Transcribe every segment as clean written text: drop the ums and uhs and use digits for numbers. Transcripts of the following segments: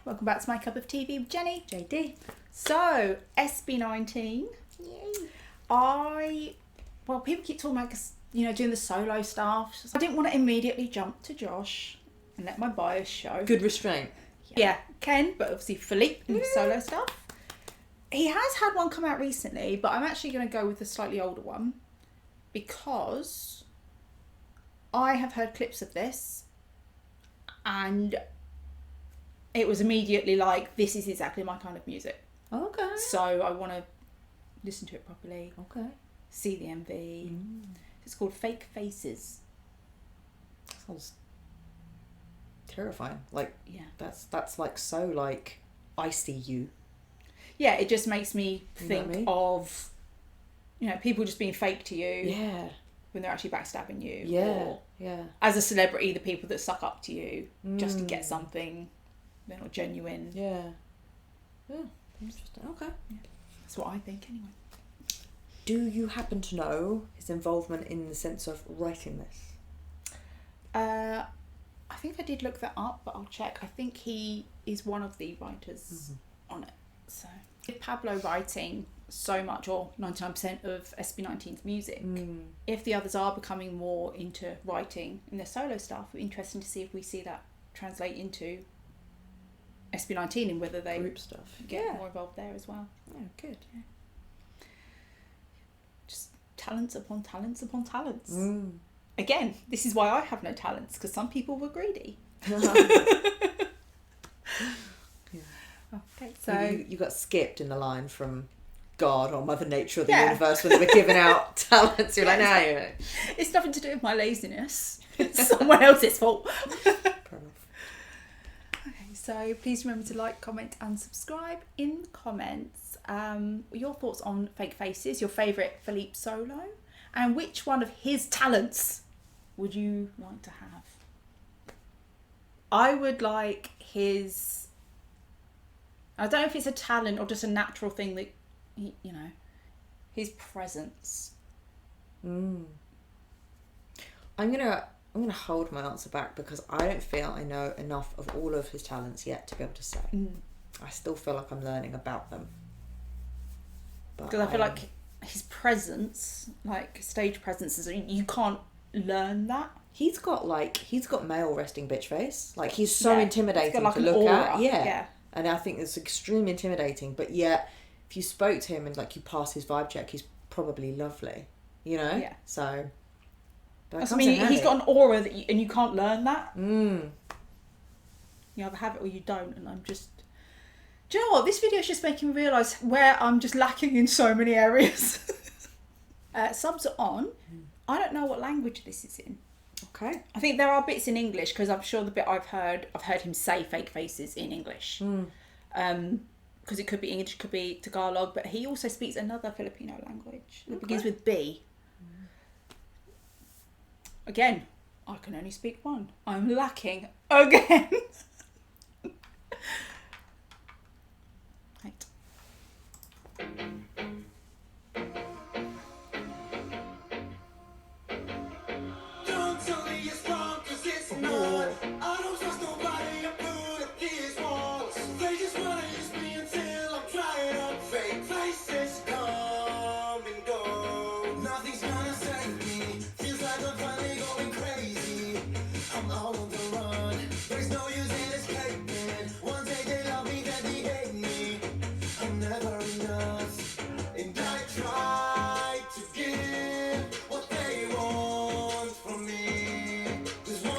Welcome back to My Cup of TV with Jenny. JD. So, SB19. Yay. Well, people keep talking about, doing the solo stuff. So I didn't want to immediately jump to Josh and let my bias show. Good restraint. Yeah, Ken, but obviously Felip and the solo stuff. He has had one come out recently, but I'm actually going to go with the slightly older one because I have heard clips of this and it was immediately like, this is exactly my kind of music. Okay. So I want to listen to it properly. Okay. See the MV. It's called Fake Faces. Sounds terrifying. Like, Yeah. That's like so like, I see you. Yeah, it just makes me You know think what I mean? of, people just being fake to you Yeah. when they're actually backstabbing you. Yeah. Or Yeah. as a celebrity, the people that suck up to you just to get something, they're not genuine. Yeah. Yeah. Interesting. Okay. Yeah. That's what I think anyway. Do you happen to know his involvement in the sense of writing this? I think I did look that up, but I'll check. I think he is one of the writers on it. So, with Pablo writing so much, or 99% of SB19's music, if the others are becoming more into writing in their solo stuff, it'll be interesting to see if we see that translate into SB19 and whether they Group stuff. get more involved there as well. Yeah, good. Yeah. Just talents upon talents upon talents. Again, this is why I have no talents, because some people were greedy. Okay, so you got skipped in the line from God or Mother Nature or the Yeah. universe when they were giving out talents. You're like, nah, you it's nothing to do with my laziness. It's someone else's fault. Okay, so please remember to like, comment and subscribe. In the comments, your thoughts on Fake Faces, your favourite Felip solo, and which one of his talents would you like to have? I would like his... I don't know if it's a talent or just a natural thing that, his presence. I'm gonna hold my answer back because I don't feel I know enough of all of his talents yet to be able to say. I still feel like I'm learning about them. Because I feel like his presence, like stage presence, is you can't learn that. He's got male resting bitch face. Like he's so Yeah, intimidating he's got like to an look aura. at. Yeah. Yeah. And I think it's extremely intimidating. But yet, if you spoke to him and like you pass his vibe check, he's probably lovely. You know. Yeah. So. I mean, he's got an aura that and you can't learn that. Mm. You either have it or you don't. And I'm just... Do you know what? This video is just making me realise where I'm just lacking in so many areas. Subs are on. I don't know what language this is in. Okay. I think there are bits in English because I'm sure the bit I've heard him say Fake Faces in English. Because it could be English, could be Tagalog, but he also speaks another Filipino language that begins with B. Again, I can only speak one. I'm lacking again. Right. Don't tell me it's wrong, 'cause it's not. I don't trust nobody, I'm good at these walls. They just wanna use me until I'm dried up. Fake faces come and go. Nothing's gonna save me. Feels like I'm finally going crazy. I'm all on the run. There's no use in escaping. One day they love me, then they hate me. I'm never enough. And I try to give what they want from me. There's one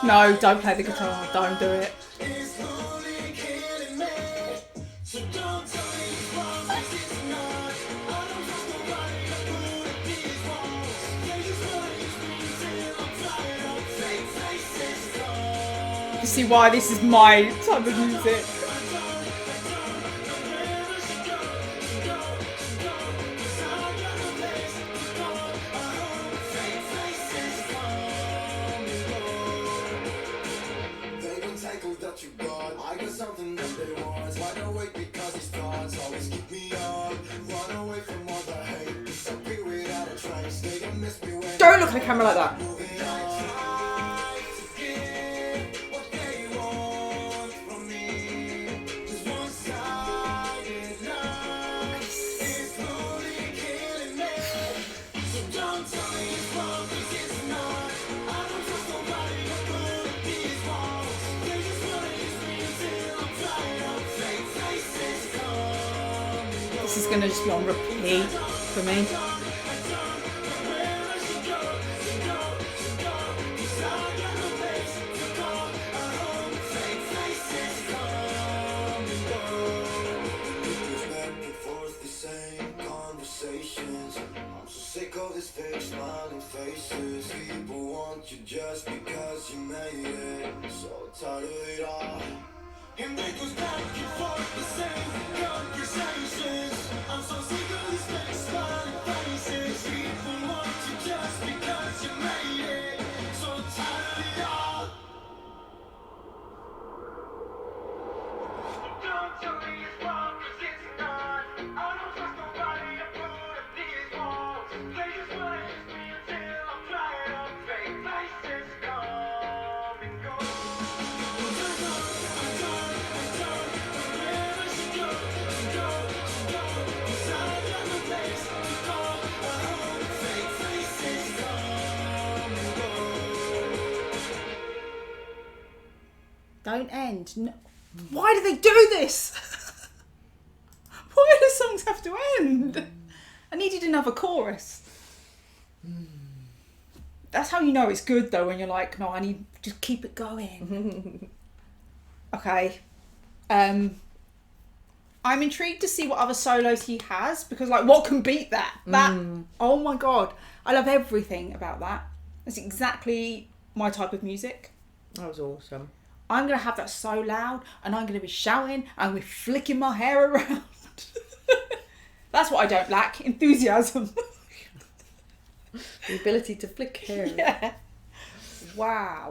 No, don't play the guitar. Don't do it. is slowly killing me. So don't tell me it's wrong, 'cause it's not. I don't trust nobody, I'm good at these walls. They just wanna use me until I'm tired of fake faces come. You see why this is my type of music. They don't take all that you got. I got something that they want. Wide awake because these thoughts always keep me up. Run away from all the hate. Disappear without a trace. They don't miss me when Don't look at the camera like that. moving on. Try to give what they want from me. This is going to just be on repeat for me. I'm so sick of this fake smiling faces. People want you just because you made it. So tired of it all. And they goes back and forth the same conversations. I'm so sick of these fake smiling faces. People want you just because you made it. So tired of it all. Don't tell me it's wrong, 'cause it's not. I don't trust nobody to put up these walls. They just wanna use me until I'm trying up. Fake faces come and go. I'm done. Where I should go. 'Cause I got no place to call a home. Fake faces come and go. Don't end. No. Why do they do this? Why do songs have to end? I needed another chorus. That's how you know it's good though, when you're like, no, I need just keep it going. Okay. I'm intrigued to see what other solos he has, because like, what can beat that? Oh my god. I love everything about that. That's exactly my type of music. That was awesome. I'm going to have that so loud, and I'm going to be shouting, and we're flicking my hair around. That's what I don't lack, enthusiasm. The ability to flick hair. Yeah. Wow.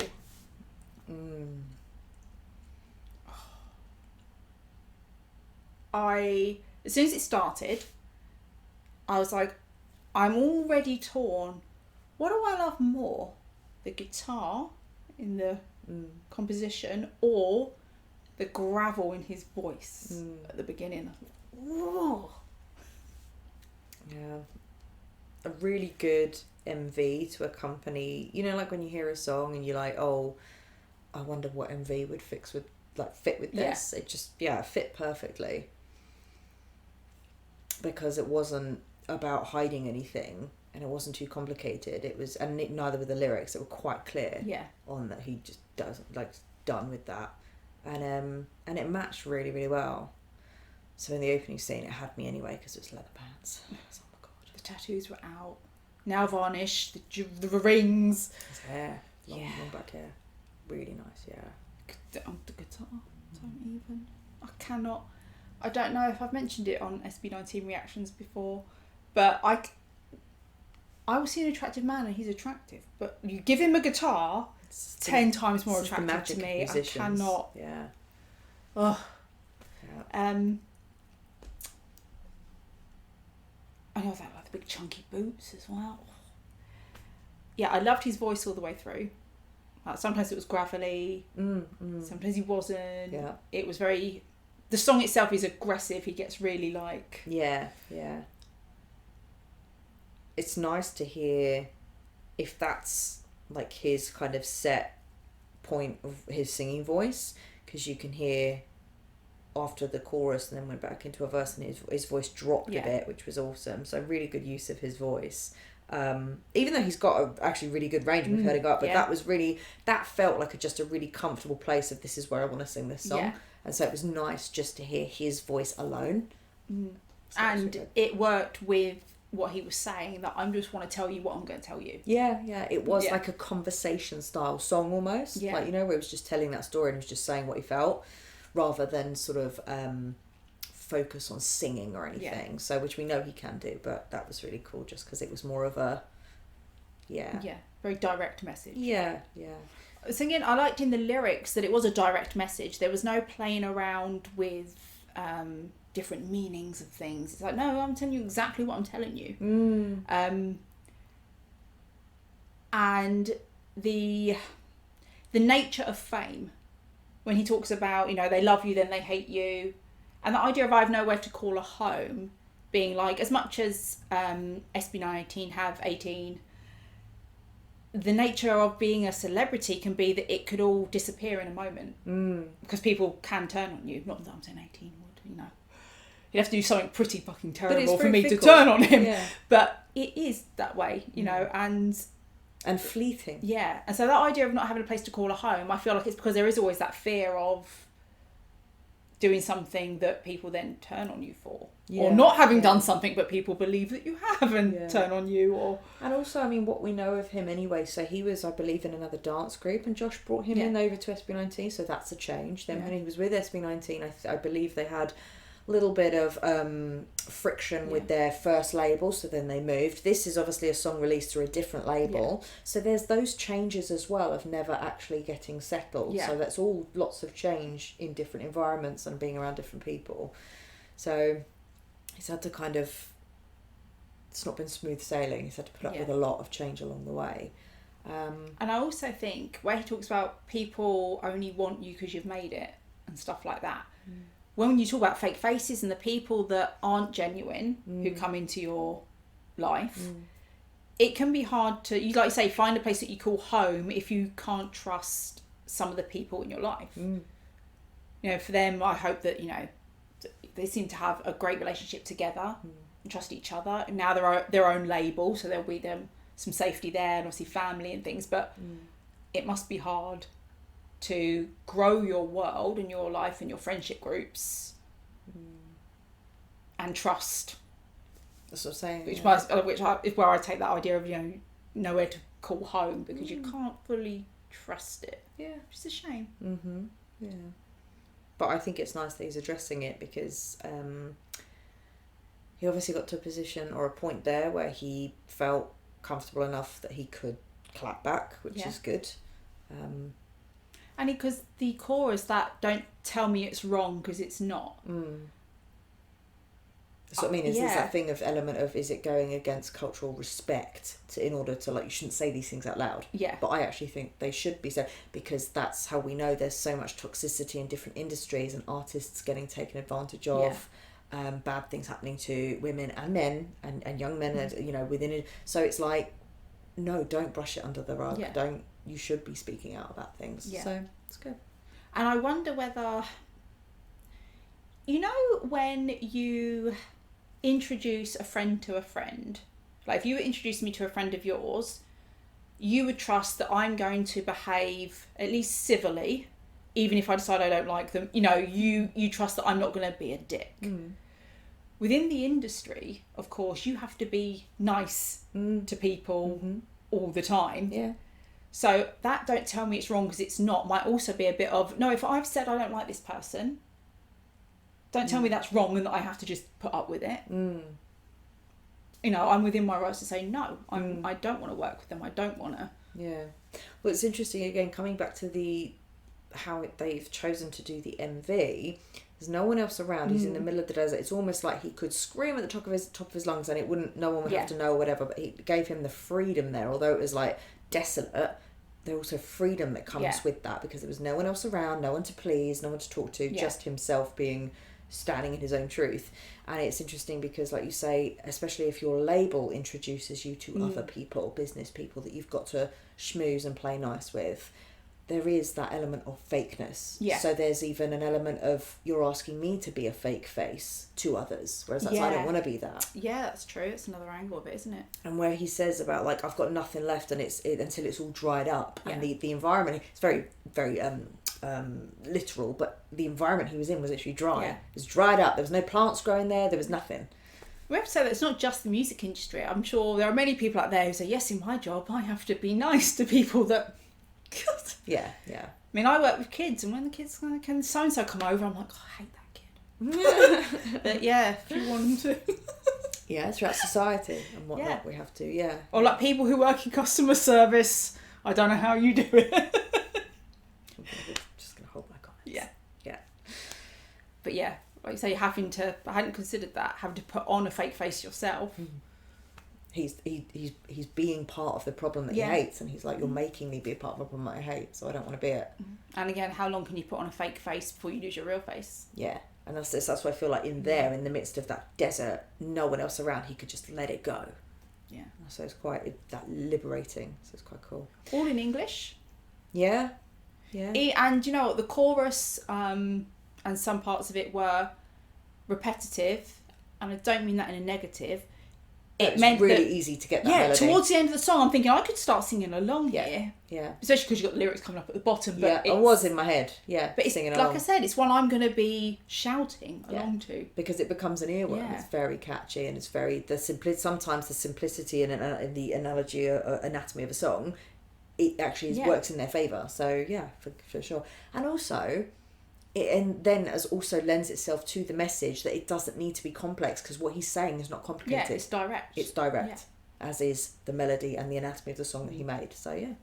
As soon as it started, I was like, I'm already torn. What do I love more? The guitar in the composition, or the gravel in his voice at the beginning? Whoa. Yeah. A really good MV to accompany, you know, like when you hear a song and you're like, oh, I wonder what MV would fit with this. It just, fit perfectly. Because it wasn't about hiding anything, and it wasn't too complicated. It was, and neither were the lyrics. They were quite clear on that he just done with that. And it matched really, really well. So in the opening scene, it had me anyway, because it was leather pants. Oh my god. The tattoos were out. Now varnish, the rings. His hair. Long back hair. Really nice, yeah. The guitar. Don't even. I don't know if I've mentioned it on SB19 reactions before, but I will see an attractive man and he's attractive, but you give him a guitar, it's 10 times more attractive to me. I cannot. Yeah. Ugh. Yeah. I know that, like the big chunky boots as well. Yeah, I loved his voice all the way through. Sometimes it was gravelly, sometimes he wasn't. Yeah. It was very... The song itself is aggressive. He gets really like... Yeah. It's nice to hear if that's like his kind of set point of his singing voice, because you can hear after the chorus and then went back into a verse and his voice dropped a bit, which was awesome. So really good use of his voice. Even though he's got actually really good range, we've heard it go up, but that felt like just a really comfortable place of, this is where I want to sing this song. And so it was nice just to hear his voice alone. So and it worked with what he was saying, that I just want to tell you what I'm going to tell you. Yeah. It was like a conversation style song almost. Yeah. Like, you know, where it was just telling that story and he was just saying what he felt, rather than sort of focus on singing or anything. Yeah. So, which we know he can do, but that was really cool just because it was more of a... Yeah, very direct message. Yeah. So again, I liked in the lyrics that it was a direct message. There was no playing around with different meanings of things. It's like, no, I'm telling you exactly what I'm telling you. And the nature of fame, when he talks about, you know, they love you, then they hate you, and the idea of I have nowhere to call a home, being like, as much as SB19 have 18, the nature of being a celebrity can be that it could all disappear in a moment. Because people can turn on you. Not that I'm saying 18 would, you know. he'd have to do something pretty fucking it's terrible for very me fickle. to turn on him. Yeah. But it is that way, you know, and fleeting. yeah. And so that idea of not having a place to call a home, I feel like it's because there is always that fear of doing something that people then turn on you for. Or not having done something but people believe that you have and turn on you. Or And also, I mean, what we know of him anyway, so he was, I believe, in another dance group and Josh brought him in over to SB19, so that's a change. Then when he was with SB19, I believe they had a little bit of friction with their first label, so then they moved. This is obviously a song released through a different label, so there's those changes as well of never actually getting settled. So that's all lots of change in different environments and being around different people. So he's had to kind of, it's not been smooth sailing. He's had to put up with a lot of change along the way. And I also think where he talks about people only want you because you've made it and stuff like that. When you talk about fake faces and the people that aren't genuine who come into your life, it can be hard to, you like you say, find a place that you call home if you can't trust some of the people in your life. You know, for them, I hope that, you know, they seem to have a great relationship together and trust each other. And now they're their own label, so there'll be some safety there and obviously family and things. But it must be hard to grow your world and your life and your friendship groups and trust. That's what I'm saying. Which is where I take that idea of, you know, nowhere to call home because you can't fully trust it. Yeah. Which is a shame. Yeah. But I think it's nice that he's addressing it because he obviously got to a position or a point there where he felt comfortable enough that he could clap back, which is good. And because the chorus that don't tell me it's wrong because it's not. That's what I mean. Is that thing of element of, is it going against cultural respect in order to, like, you shouldn't say these things out loud. Yeah. But I actually think they should be said because that's how we know there's so much toxicity in different industries and artists getting taken advantage of. Bad things happening to women and men and young men, you know, within it. So it's like, no, don't brush it under the rug. You should be speaking out about things. So it's good. And I wonder whether, you know, when you introduce a friend to a friend, like if you were introducing me to a friend of yours, you would trust that I'm going to behave at least civilly, even if I decide I don't like them. You know, you trust that I'm not going to be a dick. Within the industry, of course, you have to be nice to people all the time. Yeah. So that don't tell me it's wrong because it's not might also be a bit of, no, if I've said I don't like this person, don't tell me that's wrong and that I have to just put up with it. You know, I'm within my rights to say no. I don't want to work with them. I don't want to. Yeah. Well, it's interesting again coming back to how they've chosen to do the MV. There's no one else around. He's in the middle of the desert. It's almost like he could scream at the top of his lungs and it wouldn't. No one would have to know or whatever. But he gave him the freedom there, although it was like desolate. There's also freedom that comes with that because there was no one else around, no one to please, no one to talk to, just himself standing in his own truth. And it's interesting because, like you say, especially if your label introduces you to other people, business people that you've got to schmooze and play nice with, there is that element of fakeness. Yeah. So there's even an element of, you're asking me to be a fake face to others, whereas that's, I don't want to be that. Yeah, that's true. It's another angle of it, isn't it? And where he says about, like, I've got nothing left and until it's all dried up. And the environment, it's very, very literal, but the environment he was in was literally dry. Yeah. It was dried up. There was no plants growing there. There was nothing. We have to say that it's not just the music industry. I'm sure there are many people out there who say, yes, in my job, I have to be nice to people that... Yeah. I mean, I work with kids, and when the kids can so-and-so come over, I'm like, oh, I hate that kid. But yeah, if you want them to. Yeah, throughout society and whatnot, we have to, Or like people who work in customer service, I don't know how you do it. I'm just going to hold my comments. Yeah. But yeah, like you say, I hadn't considered that, having to put on a fake face yourself. He's being part of the problem that he hates, and he's like, you're making me be a part of a problem that I hate, so I don't want to be it. And again, how long can you put on a fake face before you lose your real face? Yeah, and that's why I feel like in the midst of that desert, no one else around, he could just let it go. Yeah. So it's quite that liberating. So it's quite cool. All in English. Yeah. And you know what, the chorus and some parts of it were repetitive, and I don't mean that in a negative. It's really easy to get that melody. Towards the end of the song, I'm thinking I could start singing along here. Yeah. Especially because you've got the lyrics coming up at the bottom. But I was in my head. Yeah, but it's, singing like along. I said, it's one I'm going to be shouting along to. Because it becomes an earworm. Yeah. It's very catchy, and it's very sometimes the simplicity and the analogy or anatomy of a song, it actually works in their favour. So yeah, for sure. And also, and then as also lends itself to the message that it doesn't need to be complex, because what he's saying is not complicated. Yeah, it's direct. It's direct, as is the melody and the anatomy of the song that he made. So yeah.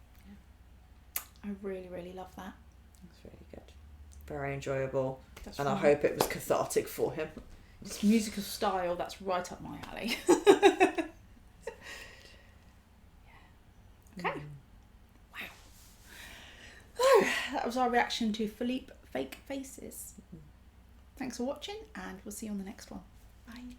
I really, really love that. It's really good. Very enjoyable. That's and right. I hope it was cathartic for him. It's musical style, that's right up my alley. Okay. Wow. Oh, that was our reaction to Felip Fake Faces. Thanks for watching, and we'll see you on the next one. Bye.